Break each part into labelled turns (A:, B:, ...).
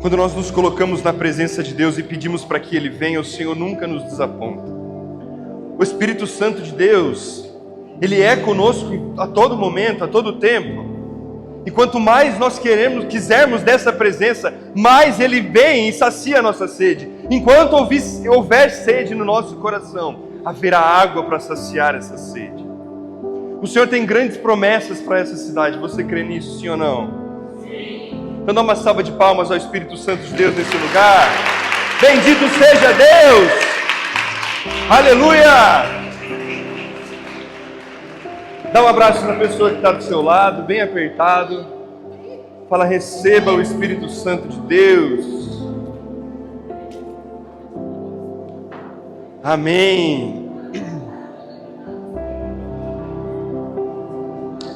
A: Quando nós nos colocamos na presença de Deus e pedimos para que Ele venha, o Senhor nunca nos desaponta. O Espírito Santo de Deus, Ele é conosco a todo momento, a todo tempo. E quanto mais nós quisermos dessa presença, mais Ele vem e sacia a nossa sede. Enquanto houver sede no nosso coração, haverá água para saciar essa sede. O Senhor tem grandes promessas para essa cidade. Você crê nisso, sim ou não? Então dá uma salva de palmas ao Espírito Santo de Deus nesse lugar. Bendito seja Deus! Aleluia! Dá um abraço na pessoa que está do seu lado, bem apertado. Fala, receba o Espírito Santo de Deus. Amém.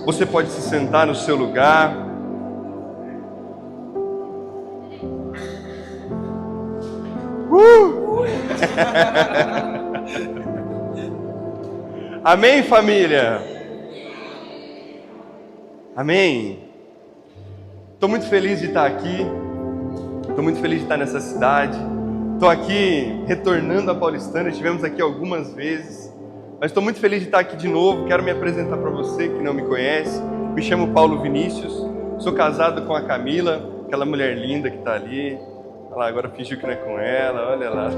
A: Você pode se sentar no seu lugar. Amém, família? Amém? Estou muito feliz de estar aqui. Estou muito feliz de estar nessa cidade. Estou aqui retornando a Paulistana. Estivemos aqui algumas vezes, mas estou muito feliz de estar aqui de novo. Quero me apresentar para você que não me conhece. Me chamo Paulo Vinícius. Sou casado com a Camila, aquela mulher linda que está ali. Olha lá, agora fingiu que não é com ela, olha lá.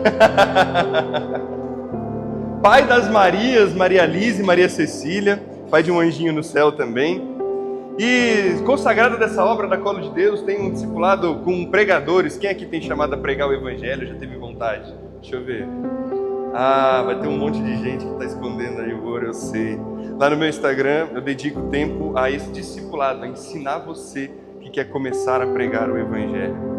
A: Pai das Marias, Maria Lise e Maria Cecília, pai de um anjinho no céu também. E consagrado dessa obra da Colo de Deus, tem um discipulado com pregadores. Quem aqui tem chamado a pregar o Evangelho? Já teve vontade? Deixa eu ver. Ah, vai ter um monte de gente que está escondendo aí o ouro, eu sei. Lá no meu Instagram, eu dedico tempo a esse discipulado, a ensinar você que quer começar a pregar o Evangelho.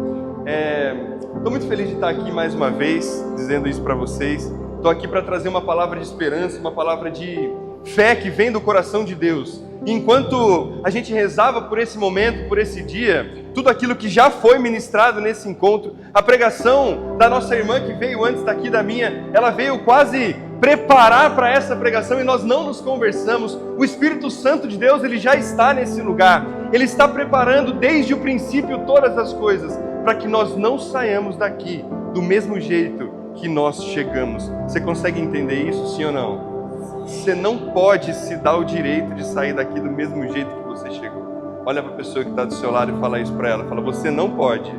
A: Estou muito feliz de estar aqui mais uma vez, dizendo isso para vocês. Estou aqui para trazer uma palavra de esperança, uma palavra de fé que vem do coração de Deus. E enquanto a gente rezava por esse momento, por esse dia, tudo aquilo que já foi ministrado nesse encontro, a pregação da nossa irmã que veio antes daqui da minha, ela veio quase preparar para essa pregação e nós não nos conversamos. O Espírito Santo de Deus, ele já está nesse lugar. Ele está preparando desde o princípio todas as coisas, para que nós não saiamos daqui do mesmo jeito que nós chegamos. Você consegue entender isso, sim ou não? Você não pode se dar o direito de sair daqui do mesmo jeito que você chegou. Olha para a pessoa que está do seu lado e fala isso para ela. Fala, você não pode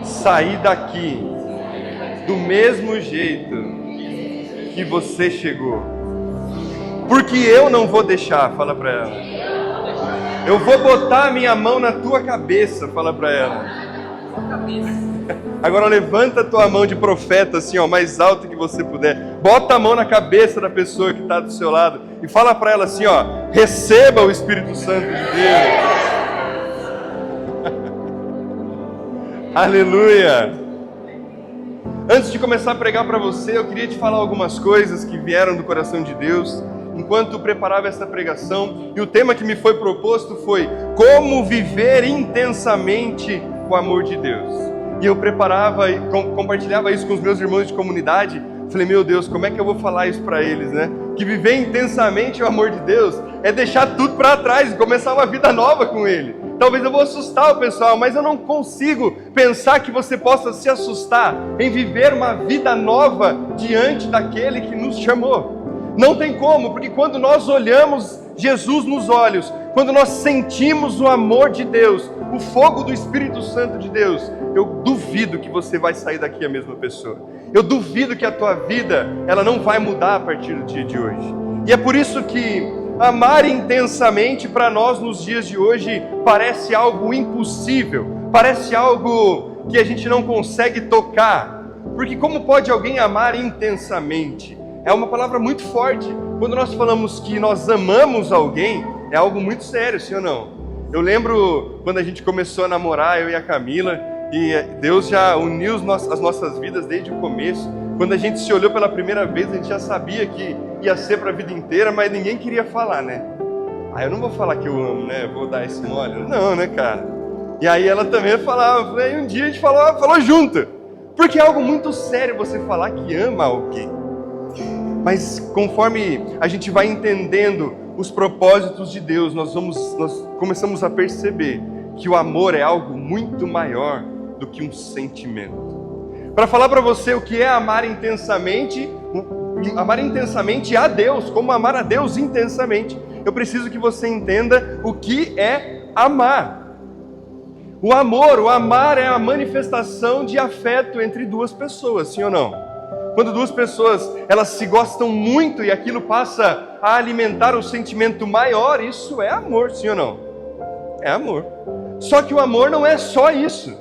A: sair daqui do mesmo jeito que você chegou. Porque eu não vou deixar, fala para ela. Eu vou botar a minha mão na tua cabeça, fala para ela. Agora levanta a tua mão de profeta assim, ó, mais alto que você puder. Bota a mão na cabeça da pessoa que está do seu lado e fala para ela assim, ó, receba o Espírito Santo de Deus. Aleluia. Antes de começar a pregar para você, eu queria te falar algumas coisas que vieram do coração de Deus enquanto preparava essa pregação. E o tema que me foi proposto foi como viver intensamente o amor de Deus. E eu preparava e compartilhava isso com os meus irmãos de comunidade. Falei, meu Deus, como é que eu vou falar isso para eles, né? Que viver intensamente o amor de Deus é deixar tudo para trás e começar uma vida nova com Ele. Talvez eu vou assustar o pessoal, mas eu não consigo pensar que você possa se assustar em viver uma vida nova diante daquele que nos chamou. Não tem como, porque quando nós olhamos Jesus nos olhos, quando nós sentimos o amor de Deus, o fogo do Espírito Santo de Deus, eu duvido que você vai sair daqui a mesma pessoa. Eu duvido que a tua vida, ela não vai mudar a partir do dia de hoje. E é por isso que amar intensamente para nós nos dias de hoje parece algo impossível, parece algo que a gente não consegue tocar. Porque como pode alguém amar intensamente? É uma palavra muito forte. Quando nós falamos que nós amamos alguém, é algo muito sério, sim ou não? Eu lembro quando a gente começou a namorar, eu e a Camila, e Deus já uniu as nossas vidas desde o começo. Quando a gente se olhou pela primeira vez, a gente já sabia que ia ser para a vida inteira, mas ninguém queria falar, né? Eu não vou falar que eu amo, né? Vou dar esse mole. Não, né, cara? E aí ela também falava, e um dia a gente falou junto. Porque é algo muito sério você falar que ama alguém. Mas conforme a gente vai entendendo os propósitos de Deus, nós começamos a perceber que o amor é algo muito maior do que um sentimento. Para falar para você o que é amar intensamente a Deus, como amar a Deus intensamente, eu preciso que você entenda o que é amar. O amar é a manifestação de afeto entre duas pessoas, sim ou não? Quando duas pessoas, elas se gostam muito e aquilo passa a alimentar um sentimento maior, isso é amor, sim ou não? É amor. Só que o amor não é só isso.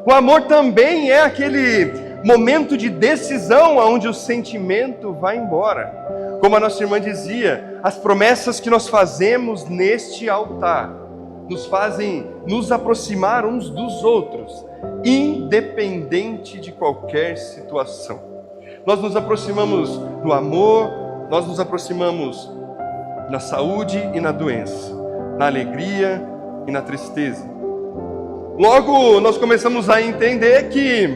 A: O amor também é aquele momento de decisão onde o sentimento vai embora. Como a nossa irmã dizia, as promessas que nós fazemos neste altar nos fazem nos aproximar uns dos outros, independente de qualquer situação. Nós nos aproximamos no amor, nós nos aproximamos na saúde e na doença, na alegria e na tristeza. Logo, nós começamos a entender que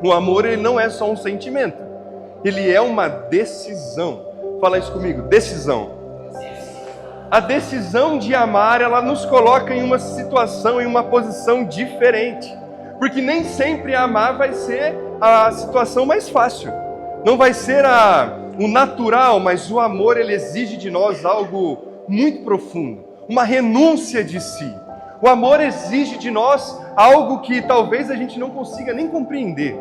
A: o amor, ele não é só um sentimento, ele é uma decisão. Fala isso comigo, decisão. A decisão de amar, ela nos coloca em uma situação, em uma posição diferente. Porque nem sempre amar vai ser a situação mais fácil. Não vai ser o natural, mas o amor, ele exige de nós algo muito profundo. Uma renúncia de si. O amor exige de nós algo que talvez a gente não consiga nem compreender.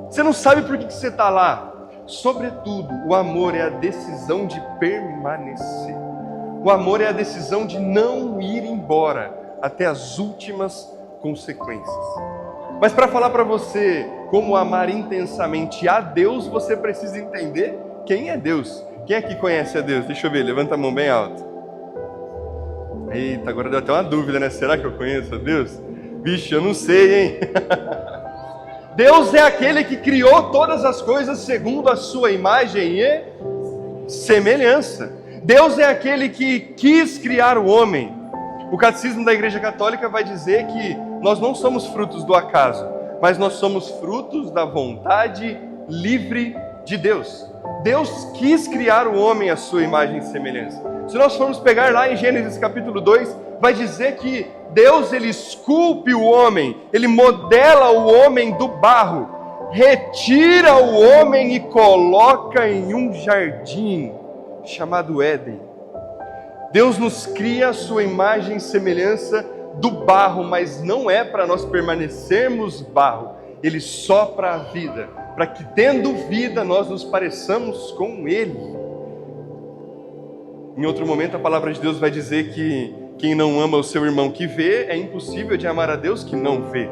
A: Você não sabe por que você está lá. Sobretudo, o amor é a decisão de permanecer. O amor é a decisão de não ir embora até as últimas consequências. Mas para falar para você como amar intensamente a Deus, você precisa entender quem é Deus. Quem aqui conhece a Deus? Deixa eu ver, levanta a mão bem alto. Eita, agora deu até uma dúvida, né? Será que eu conheço a Deus? Vixe, eu não sei, hein? Deus é aquele que criou todas as coisas segundo a sua imagem e semelhança. Deus é aquele que quis criar o homem. O catecismo da Igreja Católica vai dizer que nós não somos frutos do acaso, mas nós somos frutos da vontade livre de Deus. Deus quis criar o homem à sua imagem e semelhança. Se nós formos pegar lá em Gênesis capítulo 2, vai dizer que Deus, ele esculpe o homem, ele modela o homem do barro, retira o homem e coloca em um jardim chamado Éden. Deus nos cria a sua imagem e semelhança do barro, mas não é para nós permanecermos barro. Ele sopra a vida, para que tendo vida nós nos pareçamos com Ele. Em outro momento a palavra de Deus vai dizer que quem não ama o seu irmão que vê, é impossível de amar a Deus que não vê.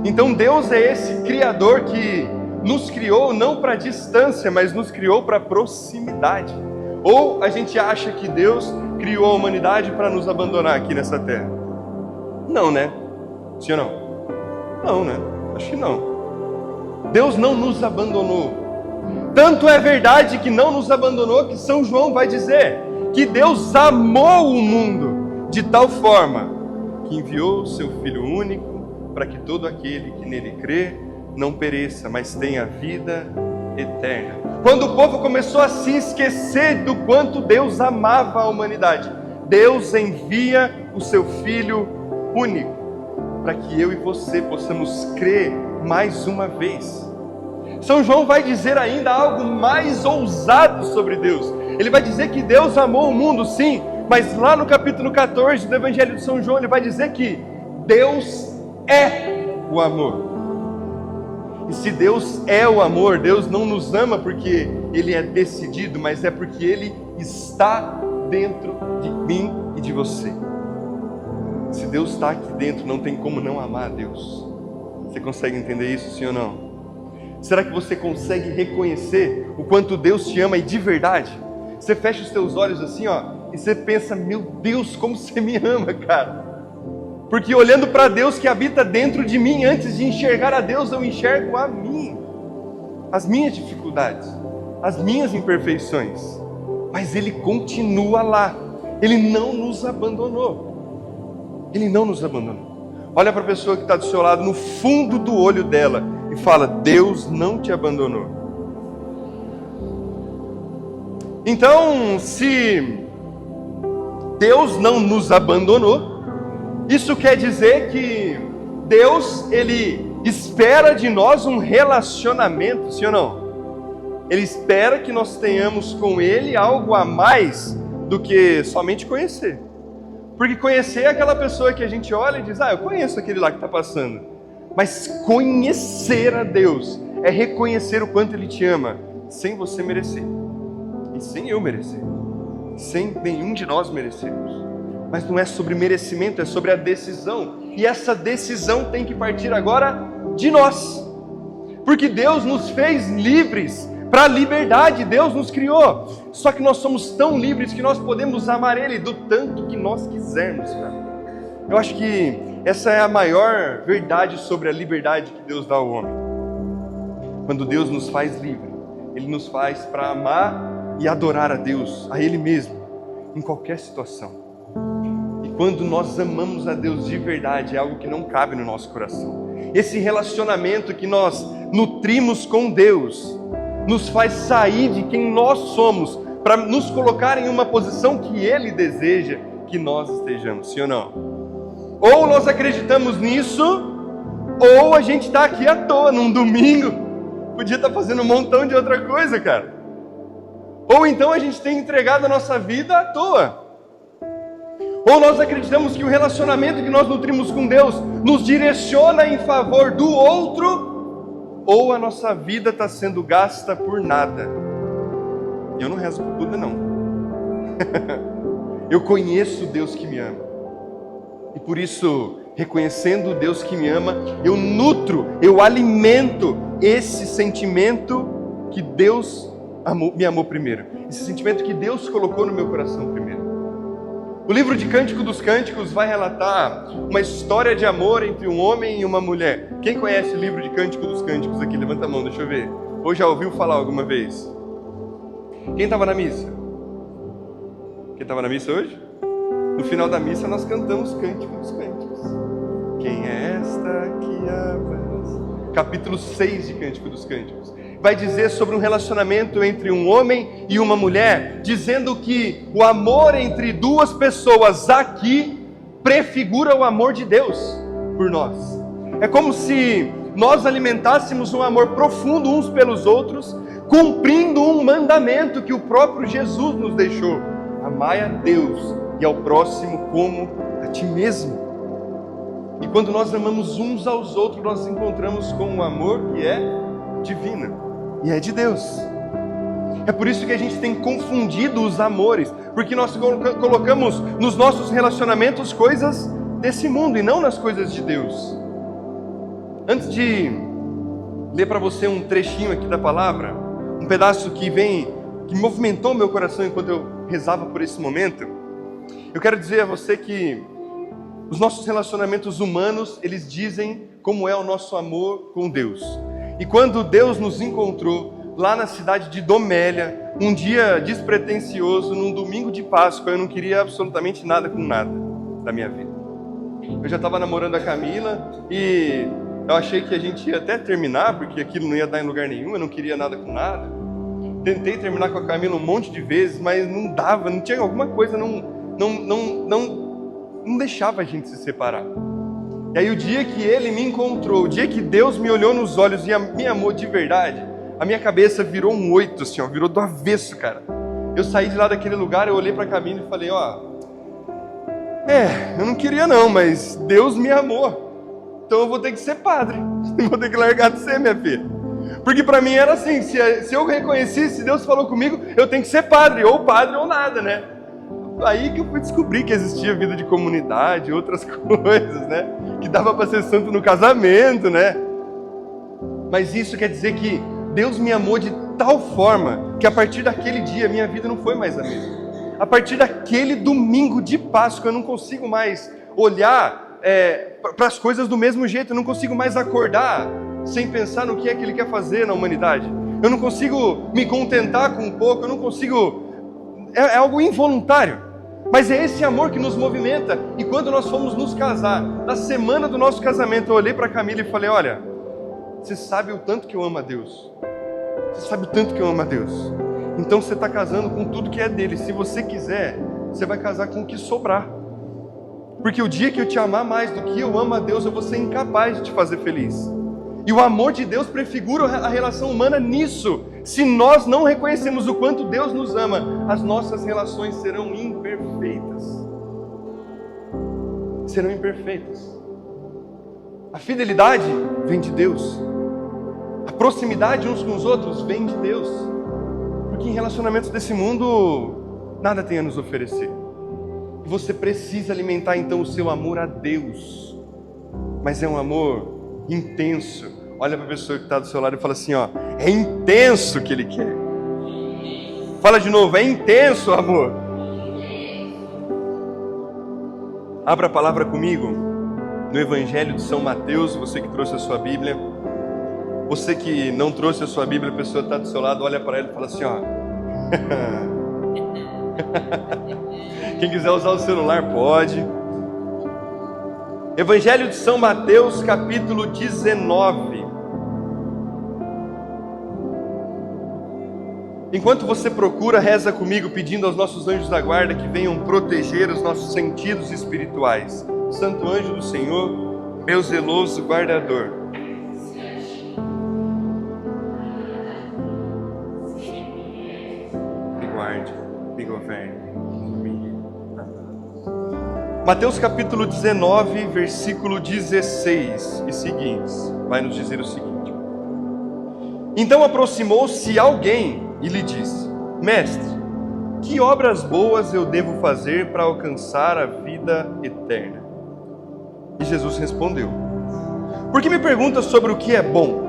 A: Então Deus é esse Criador que nos criou não para distância, mas nos criou para proximidade. Ou a gente acha que Deus criou a humanidade para nos abandonar aqui nessa terra? Não, né? Sim ou não? Não, né? Acho que não. Deus não nos abandonou. Tanto é verdade que não nos abandonou que São João vai dizer que Deus amou o mundo de tal forma que enviou o seu Filho único para que todo aquele que nele crê não pereça, mas tenha vida eterna. Quando o povo começou a se esquecer do quanto Deus amava a humanidade, Deus envia o seu Filho único para que eu e você possamos crer mais uma vez. São João vai dizer ainda algo mais ousado sobre Deus. Ele vai dizer que Deus amou o mundo, sim, mas lá no capítulo 14 do Evangelho de São João, ele vai dizer que Deus é o amor. E se Deus é o amor, Deus não nos ama porque Ele é decidido, mas é porque Ele está dentro de mim e de você. Se Deus está aqui dentro, não tem como não amar a Deus. Você consegue entender isso, sim ou não? Será que você consegue reconhecer o quanto Deus te ama e de verdade? Você fecha os teus olhos assim, ó, e você pensa, meu Deus, como você me ama, cara. Porque olhando para Deus que habita dentro de mim, antes de enxergar a Deus, eu enxergo a mim, as minhas dificuldades, as minhas imperfeições. Mas Ele continua lá. Ele não nos abandonou. Ele não nos abandonou. Olha para a pessoa que está do seu lado, no fundo do olho dela, e fala, Deus não te abandonou. Então, se Deus não nos abandonou, Isso quer dizer que Deus, Ele espera de nós um relacionamento, sim ou não? Ele espera que nós tenhamos com Ele algo a mais do que somente conhecer. Porque conhecer é aquela pessoa que a gente olha e diz, eu conheço aquele lá que está passando. Mas conhecer a Deus é reconhecer o quanto Ele te ama, sem você merecer. E sem eu merecer. Sem nenhum de nós merecermos. Mas não é sobre merecimento, é sobre a decisão. E essa decisão tem que partir agora de nós. Porque Deus nos fez livres para a liberdade, Deus nos criou. Só que nós somos tão livres que nós podemos amar Ele do tanto que nós quisermos, cara. Eu acho que essa é a maior verdade sobre a liberdade que Deus dá ao homem. Quando Deus nos faz livre, Ele nos faz para amar e adorar a Deus, a Ele mesmo, em qualquer situação. E quando nós amamos a Deus de verdade, é algo que não cabe no nosso coração. Esse relacionamento que nós nutrimos com Deus nos faz sair de quem nós somos para nos colocar em uma posição que Ele deseja que nós estejamos, sim ou não? Ou nós acreditamos nisso, ou a gente está aqui à toa, num domingo, podia estar fazendo um montão de outra coisa, cara. Ou então a gente tem entregado a nossa vida à toa. Ou nós acreditamos que o relacionamento que nós nutrimos com Deus nos direciona em favor do outro, ou a nossa vida está sendo gasta por nada. Eu não rezo por Buda, não. Eu conheço o Deus que me ama. E por isso, reconhecendo o Deus que me ama, eu nutro, eu alimento esse sentimento que Deus me amou primeiro. Esse sentimento que Deus colocou no meu coração primeiro. O livro de Cântico dos Cânticos vai relatar uma história de amor entre um homem e uma mulher. Quem conhece o livro de Cântico dos Cânticos aqui? Levanta a mão, deixa eu ver. Ou já ouviu falar alguma vez? Quem estava na missa? Quem estava na missa hoje? No final da missa nós cantamos Cântico dos Cânticos. Quem é esta que ama? Capítulo 6 de Cântico dos Cânticos. Vai dizer sobre um relacionamento entre um homem e uma mulher, dizendo que o amor entre duas pessoas aqui prefigura o amor de Deus por nós. É como se nós alimentássemos um amor profundo uns pelos outros, cumprindo um mandamento que o próprio Jesus nos deixou: amai a Deus e ao próximo como a ti mesmo. E quando nós amamos uns aos outros, nós encontramos com um amor que é divino e é de Deus. É por isso que a gente tem confundido os amores, porque nós colocamos nos nossos relacionamentos coisas desse mundo e não nas coisas de Deus. Antes de ler para você um trechinho aqui da palavra, um pedaço que movimentou meu coração enquanto eu rezava por esse momento, eu quero dizer a você que os nossos relacionamentos humanos, eles dizem como é o nosso amor com Deus. E quando Deus nos encontrou lá na cidade de Domélia, um dia despretensioso, num domingo de Páscoa, eu não queria absolutamente nada com nada da minha vida. Eu já estava namorando a Camila e eu achei que a gente ia até terminar, porque aquilo não ia dar em lugar nenhum, eu não queria nada com nada. Tentei terminar com a Camila um monte de vezes, mas não dava, não tinha alguma coisa, não deixava a gente se separar. E aí o dia que Ele me encontrou, o dia que Deus me olhou nos olhos e me amou de verdade, a minha cabeça virou um 8, assim, ó, virou do avesso, cara. Eu saí de lá daquele lugar, eu olhei para a Camila e falei, eu não queria não, mas Deus me amou. Então eu vou ter que ser padre, vou ter que largar de ser, minha filha. Porque para mim era assim, se eu reconhecesse, se Deus falou comigo, eu tenho que ser padre ou nada, né? Aí que eu fui descobrir que existia vida de comunidade, outras coisas, né? Que dava para ser santo no casamento, né? Mas isso quer dizer que Deus me amou de tal forma que a partir daquele dia minha vida não foi mais a mesma. A partir daquele domingo de Páscoa eu não consigo mais olhar para as coisas do mesmo jeito, eu não consigo mais acordar sem pensar no que é que Ele quer fazer na humanidade. Eu não consigo me contentar com um pouco, eu não consigo... É algo involuntário. Mas é esse amor que nos movimenta. E quando nós fomos nos casar, na semana do nosso casamento, eu olhei para a Camila e falei, olha, você sabe o tanto que eu amo a Deus. Você sabe o tanto que eu amo a Deus. Então você está casando com tudo que é dele. Se você quiser, você vai casar com o que sobrar. Porque o dia que eu te amar mais do que eu amo a Deus, eu vou ser incapaz de te fazer feliz. E o amor de Deus prefigura a relação humana nisso. Se nós não reconhecemos o quanto Deus nos ama, as nossas relações serão imperfeitas. Serão imperfeitas. A fidelidade vem de Deus. A proximidade uns com os outros vem de Deus. Porque em relacionamentos desse mundo, nada tem a nos oferecer. E você precisa alimentar então o seu amor a Deus. Mas é um amor intenso. Olha para a pessoa que está do seu lado e fala assim, ó, é intenso o que Ele quer. Fala de novo, é intenso o amor. Abra a palavra comigo no Evangelho de São Mateus, você que trouxe a sua Bíblia. Você que não trouxe a sua Bíblia, a pessoa está do seu lado, olha para ela e fala assim, ó. Quem quiser usar o celular pode. Evangelho de São Mateus, capítulo 19. Enquanto você procura, reza comigo, pedindo aos nossos anjos da guarda que venham proteger os nossos sentidos espirituais. Santo anjo do Senhor, meu zeloso guardador. Me guarde, me governe, me guie. Mateus capítulo 19, versículo 16 e seguintes, vai nos dizer o seguinte. Então aproximou-se alguém e lhe disse, Mestre, que obras boas eu devo fazer para alcançar a vida eterna? E Jesus respondeu, por que me perguntas sobre o que é bom?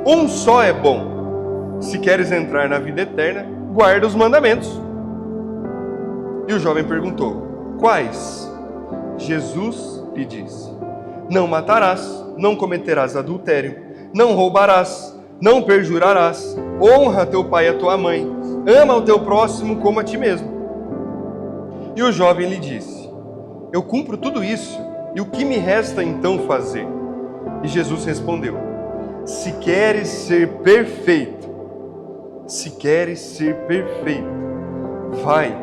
A: Um só é bom. Se queres entrar na vida eterna, guarda os mandamentos. E o jovem perguntou, quais? Jesus lhe disse, não matarás, não cometerás adultério, não roubarás, não perjurarás, honra teu pai e a tua mãe, ama o teu próximo como a ti mesmo. E o jovem lhe disse, eu cumpro tudo isso, e o que me resta então fazer? E Jesus respondeu, se queres ser perfeito, vai,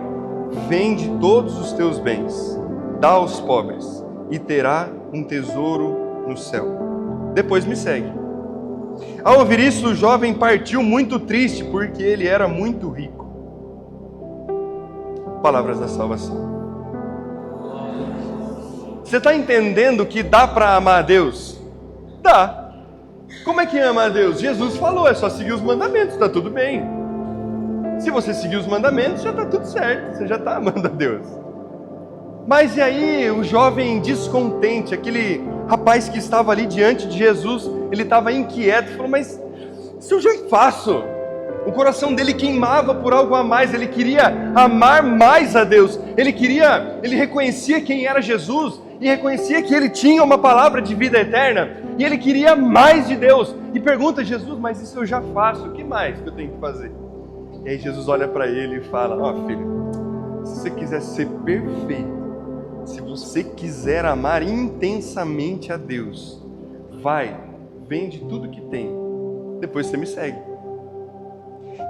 A: vende todos os teus bens, dá aos pobres, e terá um tesouro no céu. Depois me segue. Ao ouvir isso, o jovem partiu muito triste, porque ele era muito rico. Palavras da salvação. Você está entendendo que dá para amar a Deus? Dá. Como é que ama a Deus? Jesus falou, é só seguir os mandamentos, está tudo bem. Se você seguir os mandamentos, já está tudo certo, você já está amando a Deus. Mas e aí o jovem descontente, aquele rapaz que estava ali diante de Jesus, ele estava inquieto, falou, mas isso eu já faço. O coração dele queimava por algo a mais, ele queria amar mais a Deus, ele reconhecia quem era Jesus, e reconhecia que ele tinha uma palavra de vida eterna, e ele queria mais de Deus, e pergunta a Jesus, mas isso eu já faço, o que mais que eu tenho que fazer? E aí Jesus olha para ele e fala, ó filho, se você quiser ser perfeito, se você quiser amar intensamente a Deus, vai, vende tudo que tem, depois você me segue.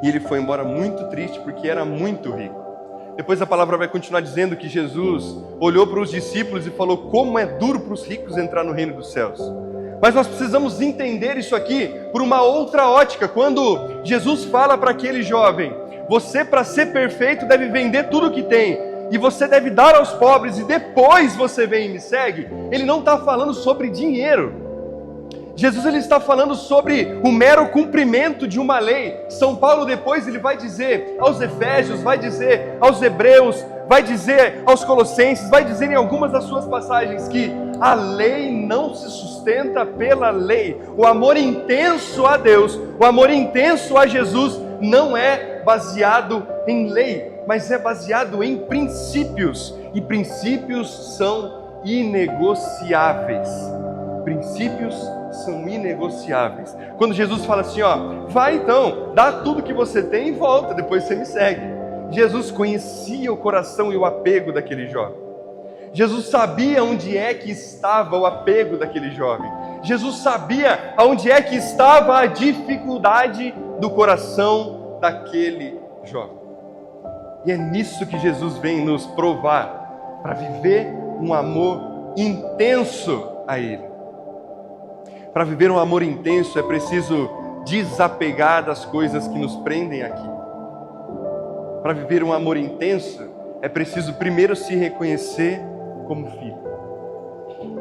A: E ele foi embora muito triste, porque era muito rico. Depois a palavra vai continuar dizendo que Jesus olhou para os discípulos e falou, como é duro para os ricos entrar no reino dos céus. Mas nós precisamos entender isso aqui por uma outra ótica. Quando Jesus fala para aquele jovem, você para ser perfeito deve vender tudo que tem, e você deve dar aos pobres, e depois você vem e me segue, ele não está falando sobre dinheiro. Jesus ele está falando sobre o mero cumprimento de uma lei. São Paulo depois ele vai dizer aos Efésios, vai dizer aos Hebreus, vai dizer aos Colossenses, vai dizer em algumas das suas passagens que a lei não se sustenta pela lei. O amor intenso a Deus, o amor intenso a Jesus não é baseado em lei, mas é baseado em princípios, e princípios são inegociáveis. Princípios são inegociáveis. Quando Jesus fala assim, ó, vai então, dá tudo que você tem e volta, depois você me segue. Jesus conhecia o coração e o apego daquele jovem. Jesus sabia onde é que estava o apego daquele jovem. Jesus sabia onde é que estava a dificuldade do coração daquele jovem. E é nisso que Jesus vem nos provar, para viver um amor intenso a Ele. Para viver um amor intenso é preciso desapegar das coisas que nos prendem aqui. Para viver um amor intenso é preciso primeiro se reconhecer como filho.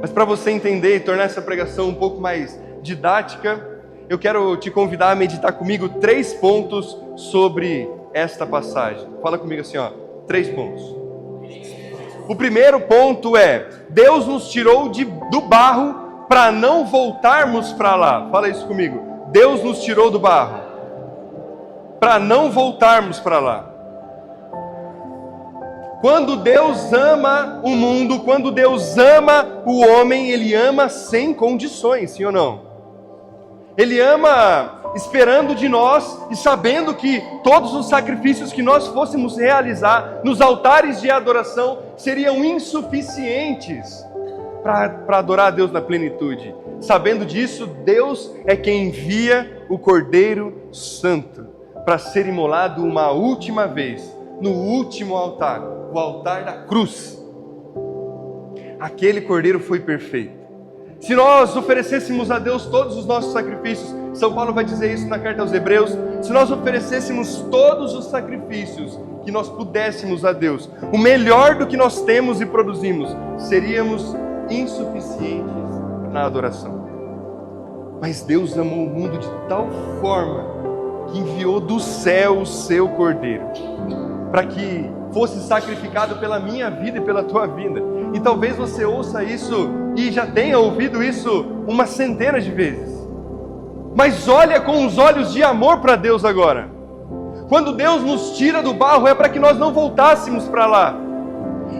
A: Mas para você entender e tornar essa pregação um pouco mais didática, eu quero te convidar a meditar comigo 3 pontos sobre esta passagem. Fala comigo assim, 3 pontos. O primeiro ponto é: Deus nos tirou do barro para não voltarmos para lá. Fala isso comigo. Deus nos tirou do barro para não voltarmos para lá. Quando Deus ama o mundo, quando Deus ama o homem, Ele ama sem condições, sim ou não? Ele ama esperando de nós e sabendo que todos os sacrifícios que nós fôssemos realizar nos altares de adoração seriam insuficientes para adorar a Deus na plenitude. Sabendo disso, Deus é quem envia o Cordeiro Santo para ser imolado uma última vez, no último altar, o altar da cruz. Aquele Cordeiro foi perfeito. Se nós oferecêssemos a Deus todos os nossos sacrifícios, São Paulo vai dizer isso na carta aos Hebreus, se nós oferecêssemos todos os sacrifícios que nós pudéssemos a Deus, o melhor do que nós temos e produzimos, seríamos insuficientes na adoração. Mas Deus amou o mundo de tal forma que enviou do céu o seu Cordeiro, para que fosse sacrificado pela minha vida e pela tua vida. E talvez você ouça isso e já tenha ouvido isso uma centena de vezes. Mas olha com os olhos de amor para Deus agora. Quando Deus nos tira do barro é para que nós não voltássemos para lá.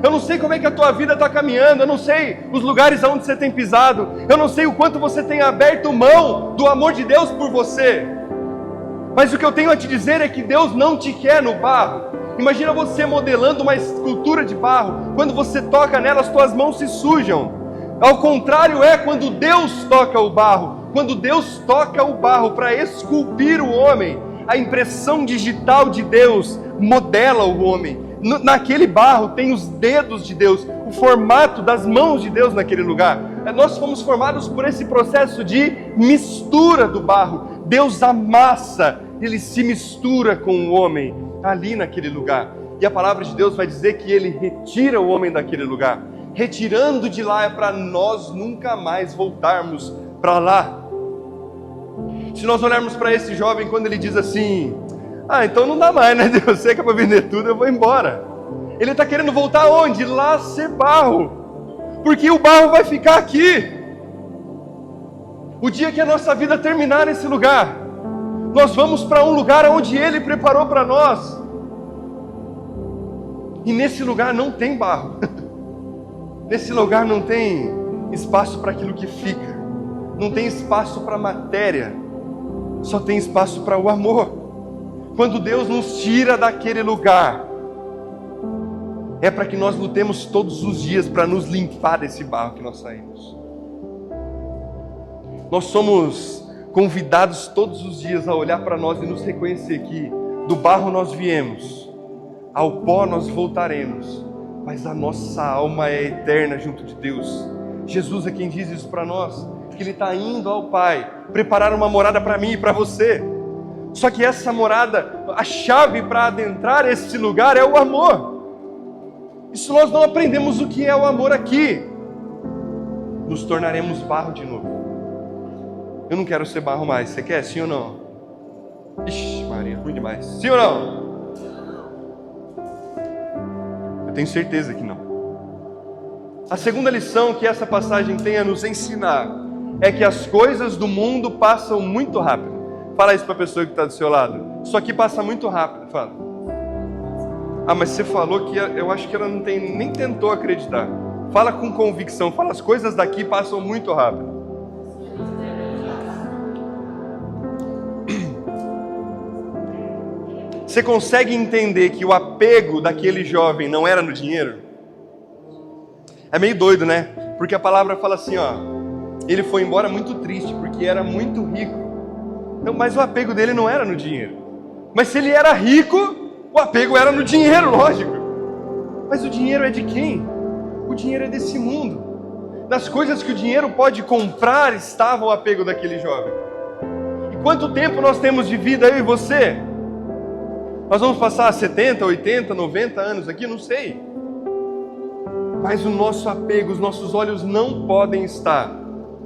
A: Eu não sei como é que a tua vida está caminhando, eu não sei os lugares aonde você tem pisado, eu não sei o quanto você tem aberto mão do amor de Deus por você. Mas o que eu tenho a te dizer é que Deus não te quer no barro. Imagina você modelando uma escultura de barro, quando você toca nela as tuas mãos se sujam. Ao contrário é quando Deus toca o barro. Quando Deus toca o barro para esculpir o homem, a impressão digital de Deus modela o homem. Naquele barro tem os dedos de Deus, o formato das mãos de Deus naquele lugar. Nós fomos formados por esse processo de mistura do barro. Deus amassa, Ele se mistura com o homem ali naquele lugar. E a palavra de Deus vai dizer que Ele retira o homem daquele lugar. Retirando de lá é para nós nunca mais voltarmos para lá. Se nós olharmos para esse jovem quando ele diz assim: então não dá mais, né Deus? Você que é para vender tudo, eu vou embora. Ele está querendo voltar aonde? Lá ser barro. Porque o barro vai ficar aqui. O dia que a nossa vida terminar nesse lugar, nós vamos para um lugar onde Ele preparou para nós. E nesse lugar não tem barro. Nesse lugar não tem espaço para aquilo que fica. Não tem espaço para matéria. Só tem espaço para o amor. Quando Deus nos tira daquele lugar, é para que nós lutemos todos os dias para nos limpar desse barro que nós saímos. Nós somos convidados todos os dias a olhar para nós e nos reconhecer que do barro nós viemos, ao pó nós voltaremos, mas a nossa alma é eterna junto de Deus. Jesus é quem diz isso para nós, que Ele está indo ao Pai preparar uma morada para mim e para você. Só que essa morada, a chave para adentrar esse lugar é o amor. E se nós não aprendemos o que é o amor aqui, nos tornaremos barro de novo. Eu não quero ser barro mais, você quer? Sim ou não? Ixi, Maria, ruim demais. Sim ou não? Eu tenho certeza que não. A segunda lição que essa passagem tem a nos ensinar é que as coisas do mundo passam muito rápido. Fala isso para a pessoa que está do seu lado. Isso aqui passa muito rápido. Fala. Mas você falou que eu acho que ela não tem, nem tentou acreditar. Fala com convicção. Fala, as coisas daqui passam muito rápido. Você consegue entender que o apego daquele jovem não era no dinheiro? É meio doido, né? Porque a palavra fala assim, ele foi embora muito triste, porque era muito rico. Então, mas o apego dele não era no dinheiro. Mas se ele era rico, o apego era no dinheiro, lógico. Mas o dinheiro é de quem? O dinheiro é desse mundo. nas coisas que o dinheiro pode comprar estava o apego daquele jovem. E quanto tempo nós temos de vida, eu e você? Nós vamos passar 70, 80, 90 anos aqui? Não sei. Mas o nosso apego, os nossos olhos não podem estar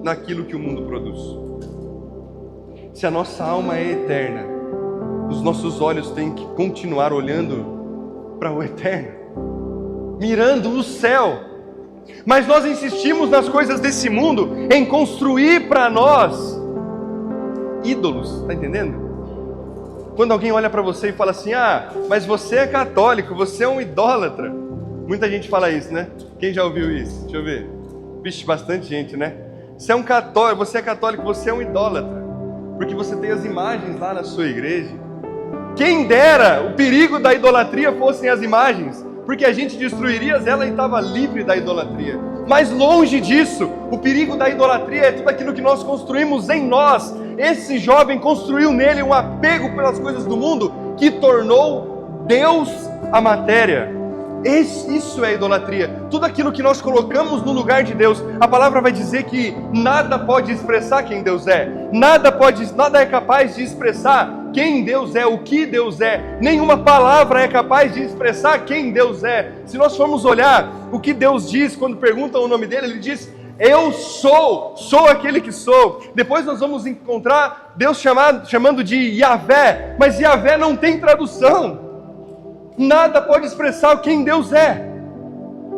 A: naquilo que o mundo produz. Se a nossa alma é eterna, os nossos olhos têm que continuar olhando para o eterno, mirando o céu. Mas nós insistimos nas coisas desse mundo, em construir para nós ídolos, está entendendo? Quando alguém olha para você e fala assim, mas você é católico, você é um idólatra. Muita gente fala isso, né? Quem já ouviu isso? Deixa eu ver. Vixe, bastante gente, né? Você é católico, você é um idólatra. Porque você tem as imagens lá na sua igreja. Quem dera o perigo da idolatria fossem as imagens, porque a gente destruiria ela e estava livre da idolatria. Mas longe disso, o perigo da idolatria é tudo aquilo que nós construímos em nós. Esse jovem construiu nele um apego pelas coisas do mundo que tornou Deus a matéria. Isso é idolatria. Tudo aquilo que nós colocamos no lugar de Deus. A palavra vai dizer que nada pode expressar quem Deus é. Nada é capaz de expressar quem Deus é, o que Deus é. Nenhuma palavra é capaz de expressar quem Deus é. Se nós formos olhar o que Deus diz quando perguntam o nome dele, ele diz: eu sou aquele que sou. Depois nós vamos encontrar Deus chamando de Yahvé, mas Yahvé não tem tradução. Nada pode expressar quem Deus é.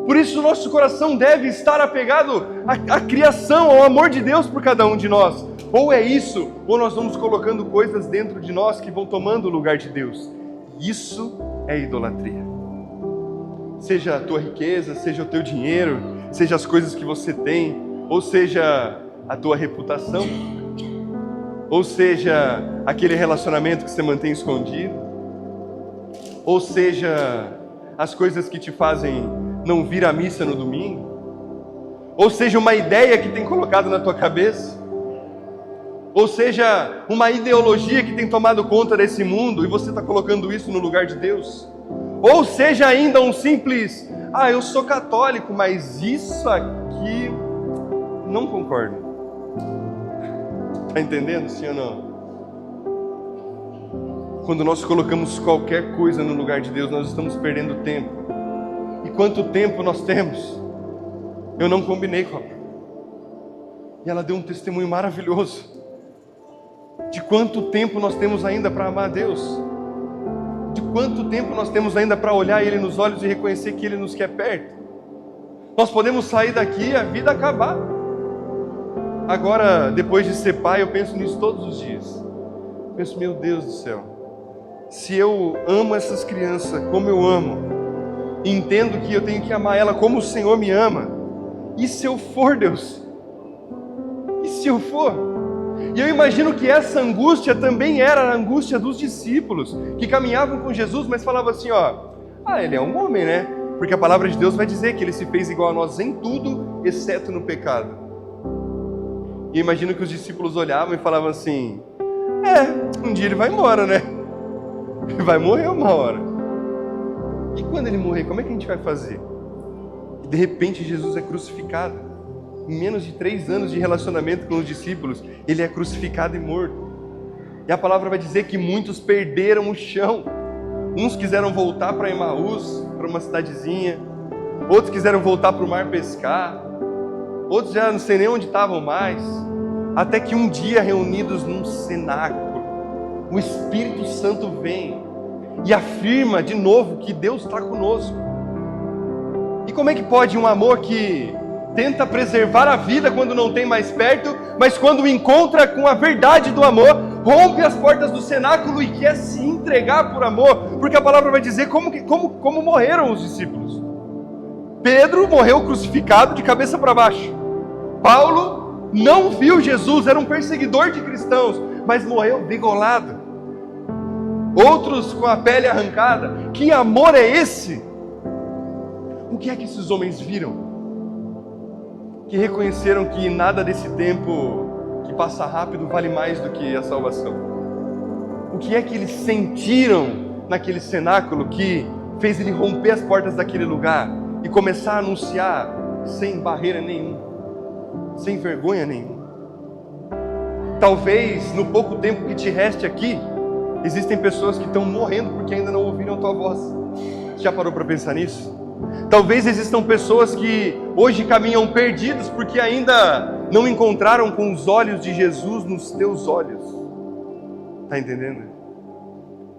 A: Por isso nosso coração deve estar apegado à criação, ao amor de Deus por cada um de nós. Ou é isso, ou nós vamos colocando coisas dentro de nós que vão tomando o lugar de Deus. Isso é idolatria. Seja a tua riqueza, seja o teu dinheiro, seja as coisas que você tem, ou seja a tua reputação, ou seja aquele relacionamento que você mantém escondido, ou seja as coisas que te fazem não vir à missa no domingo, ou seja uma ideia que tem colocado na tua cabeça, ou seja uma ideologia que tem tomado conta desse mundo e você está colocando isso no lugar de Deus, ou seja ainda um simples, eu sou católico, mas isso aqui não concordo. Está entendendo, sim ou não? Quando nós colocamos qualquer coisa no lugar de Deus, nós estamos perdendo tempo. E quanto tempo nós temos? Eu não combinei com ela. E ela deu um testemunho maravilhoso de quanto tempo nós temos ainda para amar a Deus. De quanto tempo nós temos ainda para olhar Ele nos olhos e reconhecer que Ele nos quer perto. Nós podemos sair daqui e a vida acabar. Agora, depois de ser pai, eu penso nisso todos os dias. Eu penso, meu Deus do céu. Se eu amo essas crianças como eu amo, entendo que eu tenho que amar ela como o Senhor me ama, e se eu for, Deus? E se eu for? E eu imagino que essa angústia também era a angústia dos discípulos, que caminhavam com Jesus, mas falavam assim, ele é um homem, né? Porque a palavra de Deus vai dizer que ele se fez igual a nós em tudo, exceto no pecado. E eu imagino que os discípulos olhavam e falavam assim, um dia ele vai embora, né? Ele vai morrer uma hora. E quando ele morrer, como é que a gente vai fazer? E de repente Jesus é crucificado. Em menos de 3 anos de relacionamento com os discípulos, ele é crucificado e morto. E a palavra vai dizer que muitos perderam o chão. Uns quiseram voltar para Emaús, para uma cidadezinha. Outros quiseram voltar para o mar pescar. Outros já não sei nem onde estavam mais. Até que um dia, reunidos num cenáculo, o Espírito Santo vem e afirma de novo que Deus está conosco. E como é que pode um amor que tenta preservar a vida quando não tem mais perto, mas quando encontra com a verdade do amor, rompe as portas do cenáculo e quer se entregar por amor? Porque a palavra vai dizer como morreram os discípulos. Pedro morreu crucificado de cabeça para baixo. Paulo não viu Jesus, era um perseguidor de cristãos, mas morreu degolado. Outros com a pele arrancada. Que amor é esse? O que é que esses homens viram? Que reconheceram que nada desse tempo que passa rápido vale mais do que a salvação. O que é que eles sentiram naquele cenáculo que fez ele romper as portas daquele lugar e começar a anunciar sem barreira nenhuma? sem vergonha nenhuma. Talvez no pouco tempo que te reste aqui, existem pessoas que estão morrendo porque ainda não ouviram a tua voz. Já parou para pensar nisso? Talvez existam pessoas que hoje caminham perdidos porque ainda não encontraram com os olhos de Jesus nos teus olhos. Está entendendo?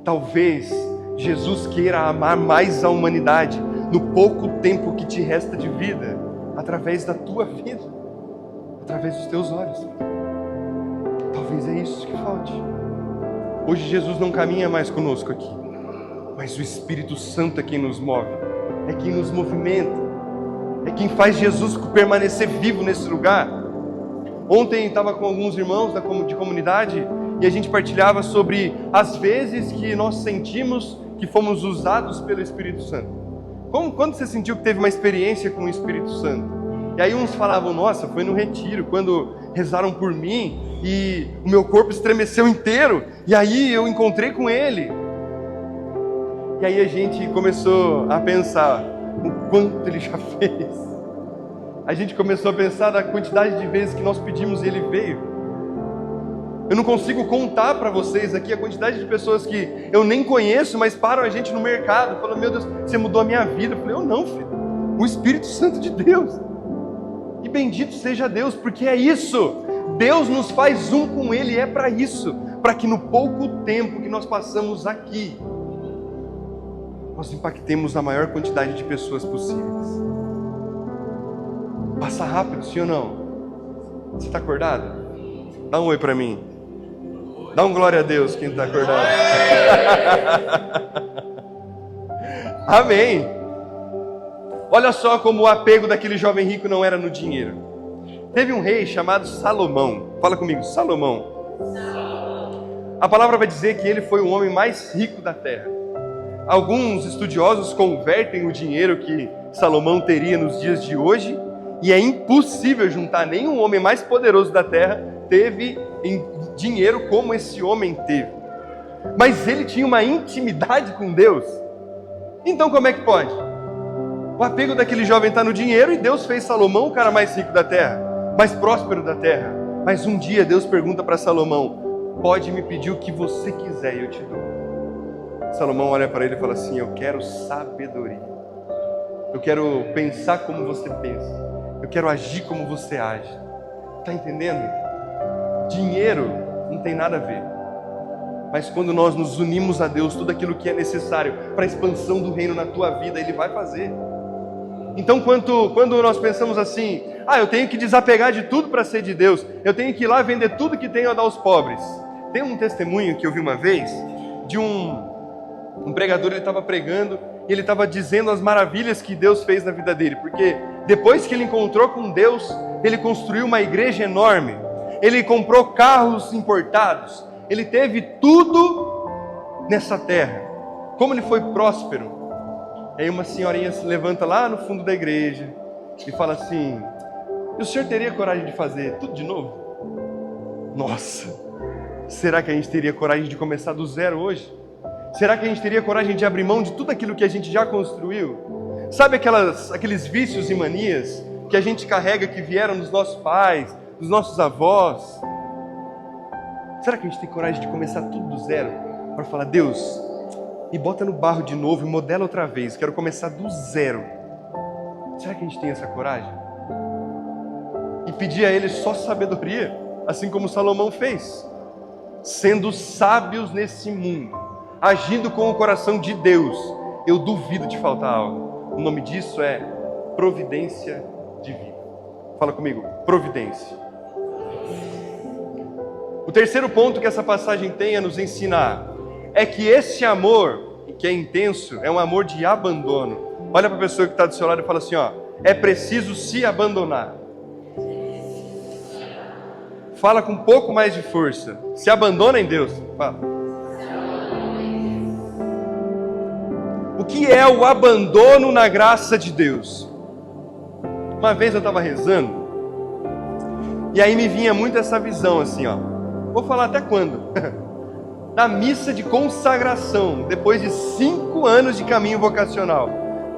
A: Talvez Jesus queira amar mais a humanidade no pouco tempo que te resta de vida, através da tua vida, através dos teus olhos. Talvez é isso que falte. Hoje Jesus não caminha mais conosco aqui, mas o Espírito Santo é quem nos move, é quem nos movimenta, é quem faz Jesus permanecer vivo nesse lugar. Ontem estava com alguns irmãos de comunidade e a gente partilhava sobre as vezes que nós sentimos que fomos usados pelo Espírito Santo. Quando você sentiu que teve uma experiência com o Espírito Santo? E aí uns falavam, nossa, foi no retiro, quando rezaram por mim e o meu corpo estremeceu inteiro, e aí eu encontrei com Ele. E aí a gente começou a pensar o quanto Ele já fez. A gente começou a pensar na quantidade de vezes que nós pedimos e Ele veio. Eu não consigo contar para vocês aqui a quantidade de pessoas que eu nem conheço, mas param a gente no mercado, falam, meu Deus, você mudou a minha vida. Eu falei, eu não, filho, o Espírito Santo de Deus. E bendito seja Deus, porque é isso. Deus nos faz um com Ele, é para isso, para que no pouco tempo que nós passamos aqui, nós impactemos a maior quantidade de pessoas possíveis. Passa rápido, sim ou não? Você está acordado? Dá um oi para mim. Dá um glória a Deus quem está acordado. Amém. Olha só como o apego daquele jovem rico não era no dinheiro. Teve um rei chamado Salomão. Fala comigo, Salomão. A palavra vai dizer que ele foi o homem mais rico da terra. Alguns estudiosos convertem o dinheiro que Salomão teria nos dias de hoje, e é impossível juntar nenhum homem mais poderoso da terra teve em dinheiro como esse homem teve. Mas ele tinha uma intimidade com Deus. Então como é que pode? O apego daquele jovem está no dinheiro e Deus fez Salomão o cara mais rico da terra, mais próspero da terra. Mas um dia Deus pergunta para Salomão, pode me pedir o que você quiser e eu te dou. Salomão olha para ele e fala assim, eu quero sabedoria. Eu quero pensar como você pensa. Eu quero agir como você age. Está entendendo? Dinheiro não tem nada a ver. Mas quando nós nos unimos a Deus, tudo aquilo que é necessário para a expansão do reino na tua vida, Ele vai fazer. Então quando nós pensamos assim, eu tenho que desapegar de tudo para ser de Deus, eu tenho que ir lá vender tudo que tenho a dar aos pobres. Tem um testemunho que eu vi uma vez, de um pregador, ele estava pregando, e ele estava dizendo as maravilhas que Deus fez na vida dele, porque depois que ele encontrou com Deus, ele construiu uma igreja enorme, ele comprou carros importados, ele teve tudo nessa terra, como ele foi próspero. Aí uma senhorinha se levanta lá no fundo da igreja e fala assim, e o senhor teria coragem de fazer tudo de novo? Nossa, será que a gente teria coragem de começar do zero hoje? Será que a gente teria coragem de abrir mão de tudo aquilo que a gente já construiu? Sabe aqueles vícios e manias que a gente carrega, que vieram dos nossos pais, dos nossos avós? Será que a gente tem coragem de começar tudo do zero? Para falar, Deus, me bota no barro de novo e modela outra vez, quero começar do zero. Será que a gente tem essa coragem? E pedir a Ele só sabedoria, assim como Salomão fez, sendo sábios nesse mundo, agindo com o coração de Deus. Eu duvido de faltar algo. O nome disso é providência divina. Fala comigo, providência. O terceiro ponto que essa passagem tem a nos ensinar é que esse amor, que é intenso, é um amor de abandono. Olha para a pessoa que está do seu lado e fala assim, é preciso se abandonar. Fala com um pouco mais de força. Se abandona em Deus. Fala. O que é o abandono na graça de Deus? Uma vez eu estava rezando, e aí me vinha muito essa visão assim, vou falar até quando? Na missa de consagração, depois de 5 anos de caminho vocacional,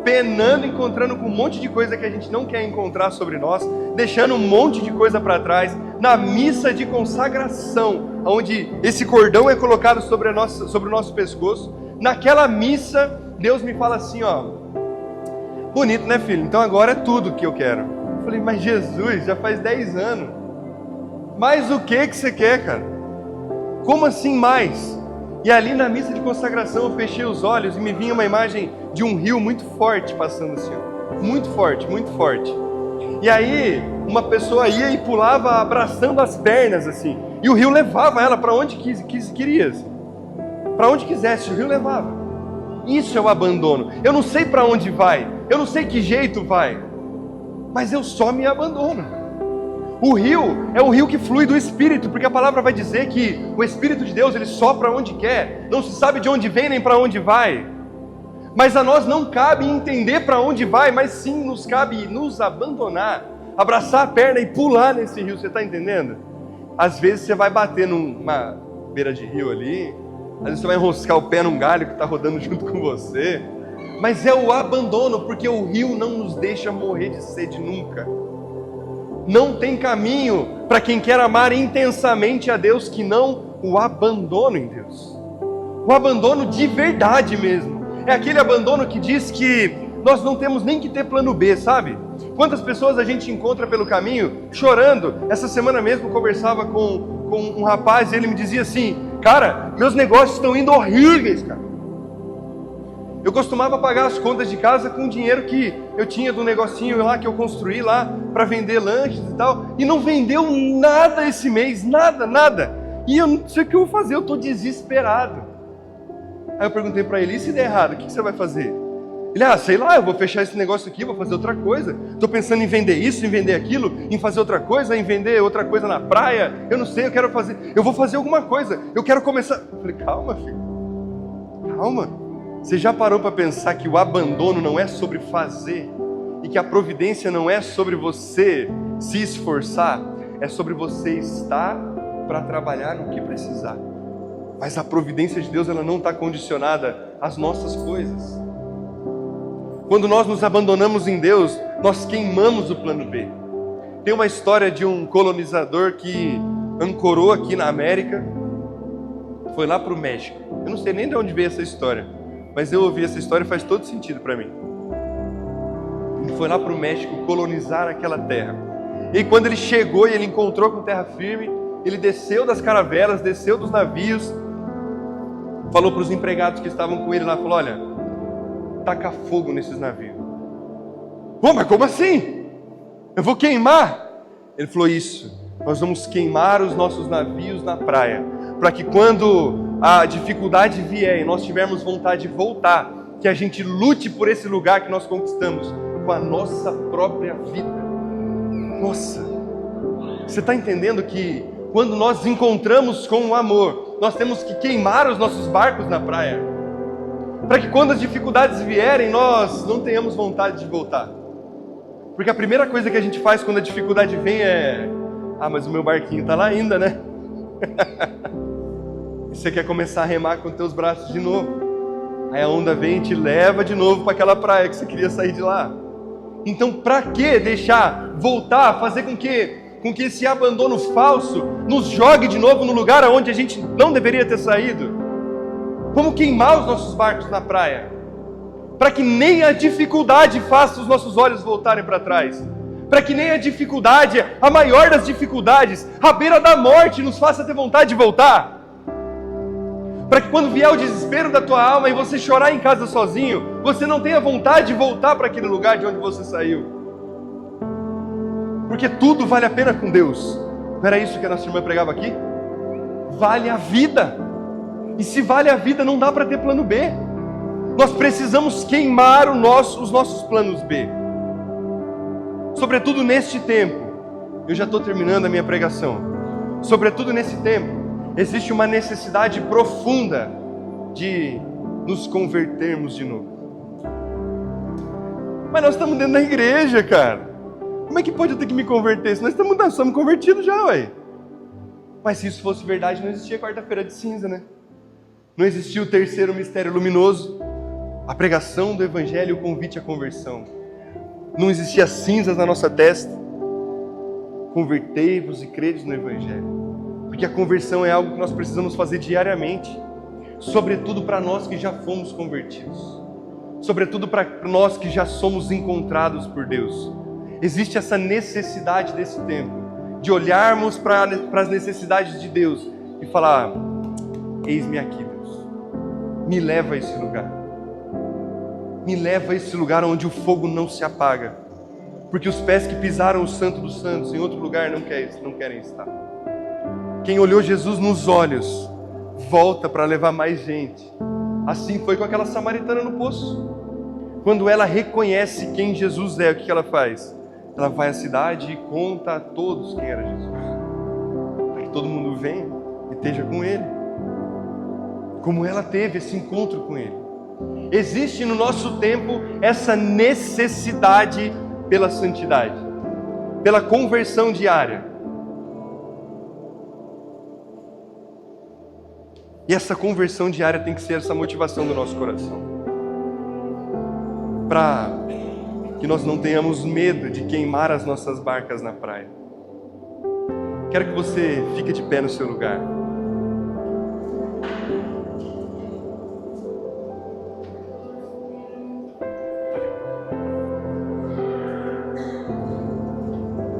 A: penando, encontrando com um monte de coisa que a gente não quer encontrar sobre nós, deixando um monte de coisa para trás, na missa de consagração, onde esse cordão é colocado sobre o nosso pescoço. Naquela missa, Deus me fala assim, ó, bonito, né, filho? Então agora é tudo que eu quero. Eu falei, mas Jesus, já faz 10 anos. Mais o que você quer, cara? Como assim mais? E ali na missa de consagração eu fechei os olhos e me vinha uma imagem de um rio muito forte passando assim, ó. Muito forte, muito forte. E aí uma pessoa ia e pulava abraçando as pernas assim. E o rio levava ela para onde queria. Assim. Para onde quisesse, o rio levava. Isso é o abandono. Eu não sei para onde vai, eu não sei que jeito vai, mas eu só me abandono. O rio é o rio que flui do Espírito, porque a palavra vai dizer que o Espírito de Deus, ele sopra onde quer, não se sabe de onde vem nem para onde vai. Mas a nós não cabe entender para onde vai, mas sim nos cabe nos abandonar, abraçar a perna e pular nesse rio, você está entendendo? Às vezes você vai bater numa beira de rio ali, às vezes você vai enroscar o pé num galho que está rodando junto com você, mas é o abandono, porque o rio não nos deixa morrer de sede nunca. Não tem caminho para quem quer amar intensamente a Deus que não o abandono em Deus. O abandono de verdade mesmo. É aquele abandono que diz que nós não temos nem que ter plano B, sabe? Quantas pessoas a gente encontra pelo caminho chorando? Essa semana mesmo eu conversava com um rapaz e ele me dizia assim, cara, meus negócios estão indo horríveis, cara. Eu costumava pagar as contas de casa com o dinheiro que eu tinha do negocinho lá que eu construí lá para vender lanches e tal, e não vendeu nada esse mês, nada. E eu não sei o que eu vou fazer, eu estou desesperado. Aí eu perguntei para ele, e se der errado, o que você vai fazer? Ele, sei lá, eu vou fechar esse negócio aqui, vou fazer outra coisa. Estou pensando em vender isso, em vender aquilo, em fazer outra coisa, em vender outra coisa na praia. Eu não sei, eu vou fazer alguma coisa, eu quero começar. Eu falei, calma, filho, calma. Você já parou para pensar que o abandono não é sobre fazer e que a providência não é sobre você se esforçar, é sobre você estar para trabalhar no que precisar. Mas a providência de Deus, ela não está condicionada às nossas coisas. Quando nós nos abandonamos em Deus, nós queimamos o plano B. Tem uma história de um colonizador que ancorou aqui na América, foi lá para o México. Eu não sei nem de onde veio essa história, mas eu ouvi essa história e faz todo sentido para mim. Ele foi lá para o México colonizar aquela terra. E quando ele chegou e ele encontrou com terra firme, ele desceu das caravelas, desceu dos navios, falou para os empregados que estavam com ele lá, falou, olha, taca fogo nesses navios. Pô, mas como assim? Eu vou queimar? Ele falou, isso, nós vamos queimar os nossos navios na praia, para que quando a dificuldade vier e nós tivermos vontade de voltar, que a gente lute por esse lugar que nós conquistamos com a nossa própria vida. Nossa, você está entendendo que quando nós encontramos com o amor, nós temos que queimar os nossos barcos na praia, para que quando as dificuldades vierem, nós não tenhamos vontade de voltar. Porque a primeira coisa que a gente faz quando a dificuldade vem é, mas o meu barquinho está lá ainda, né? Você quer começar a remar com os teus braços de novo. Aí a onda vem e te leva de novo para aquela praia que você queria sair de lá. Então, para que deixar voltar, fazer com que esse abandono falso nos jogue de novo no lugar onde a gente não deveria ter saído? Como queimar os nossos barcos na praia? Para que nem a dificuldade faça os nossos olhos voltarem para trás. Para que nem a dificuldade, a maior das dificuldades, à beira da morte, nos faça ter vontade de voltar. Para que quando vier o desespero da tua alma e você chorar em casa sozinho, você não tenha vontade de voltar para aquele lugar de onde você saiu. Porque tudo vale a pena com Deus. Não era isso que a nossa irmã pregava aqui? Vale a vida. E se vale a vida, não dá para ter plano B. Nós precisamos queimar os nossos planos B. Sobretudo neste tempo. Eu já estou terminando a minha pregação. Sobretudo nesse tempo, existe uma necessidade profunda de nos convertermos de novo. Mas nós estamos dentro da igreja, cara. Como é que pode eu ter que me converter? Se nós estamos convertidos já, ué. Mas se isso fosse verdade, não existia quarta-feira de cinza, né? Não existia o terceiro mistério luminoso. A pregação do Evangelho, o convite à conversão. Não existia cinzas na nossa testa. Convertei-vos e credes no Evangelho. Porque a conversão é algo que nós precisamos fazer diariamente. Sobretudo para nós que já fomos convertidos. Sobretudo para nós que já somos encontrados por Deus. Existe essa necessidade desse tempo, de olharmos para as necessidades de Deus e falar: eis-me aqui, Deus. Me leva a esse lugar. Me leva a esse lugar onde o fogo não se apaga. Porque os pés que pisaram o Santo dos Santos em outro lugar não querem estar. Quem olhou Jesus nos olhos, volta para levar mais gente. Assim foi com aquela samaritana no poço. Quando ela reconhece quem Jesus é, o que ela faz? Ela vai à cidade e conta a todos quem era Jesus. Para que todo mundo venha e esteja com Ele. Como ela teve esse encontro com Ele. Existe no nosso tempo essa necessidade pela santidade, pela conversão diária. E essa conversão diária tem que ser essa motivação do nosso coração. Para que nós não tenhamos medo de queimar as nossas barcas na praia. Quero que você fique de pé no seu lugar.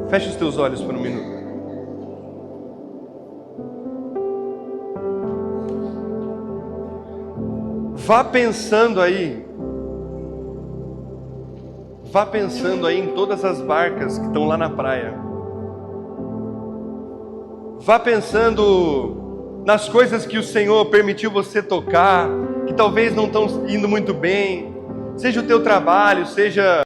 A: Feche os teus olhos por um minuto. Vá pensando aí em todas as barcas que estão lá na praia. Vá pensando nas coisas que o Senhor permitiu você tocar, que talvez não estão indo muito bem. Seja o teu trabalho, seja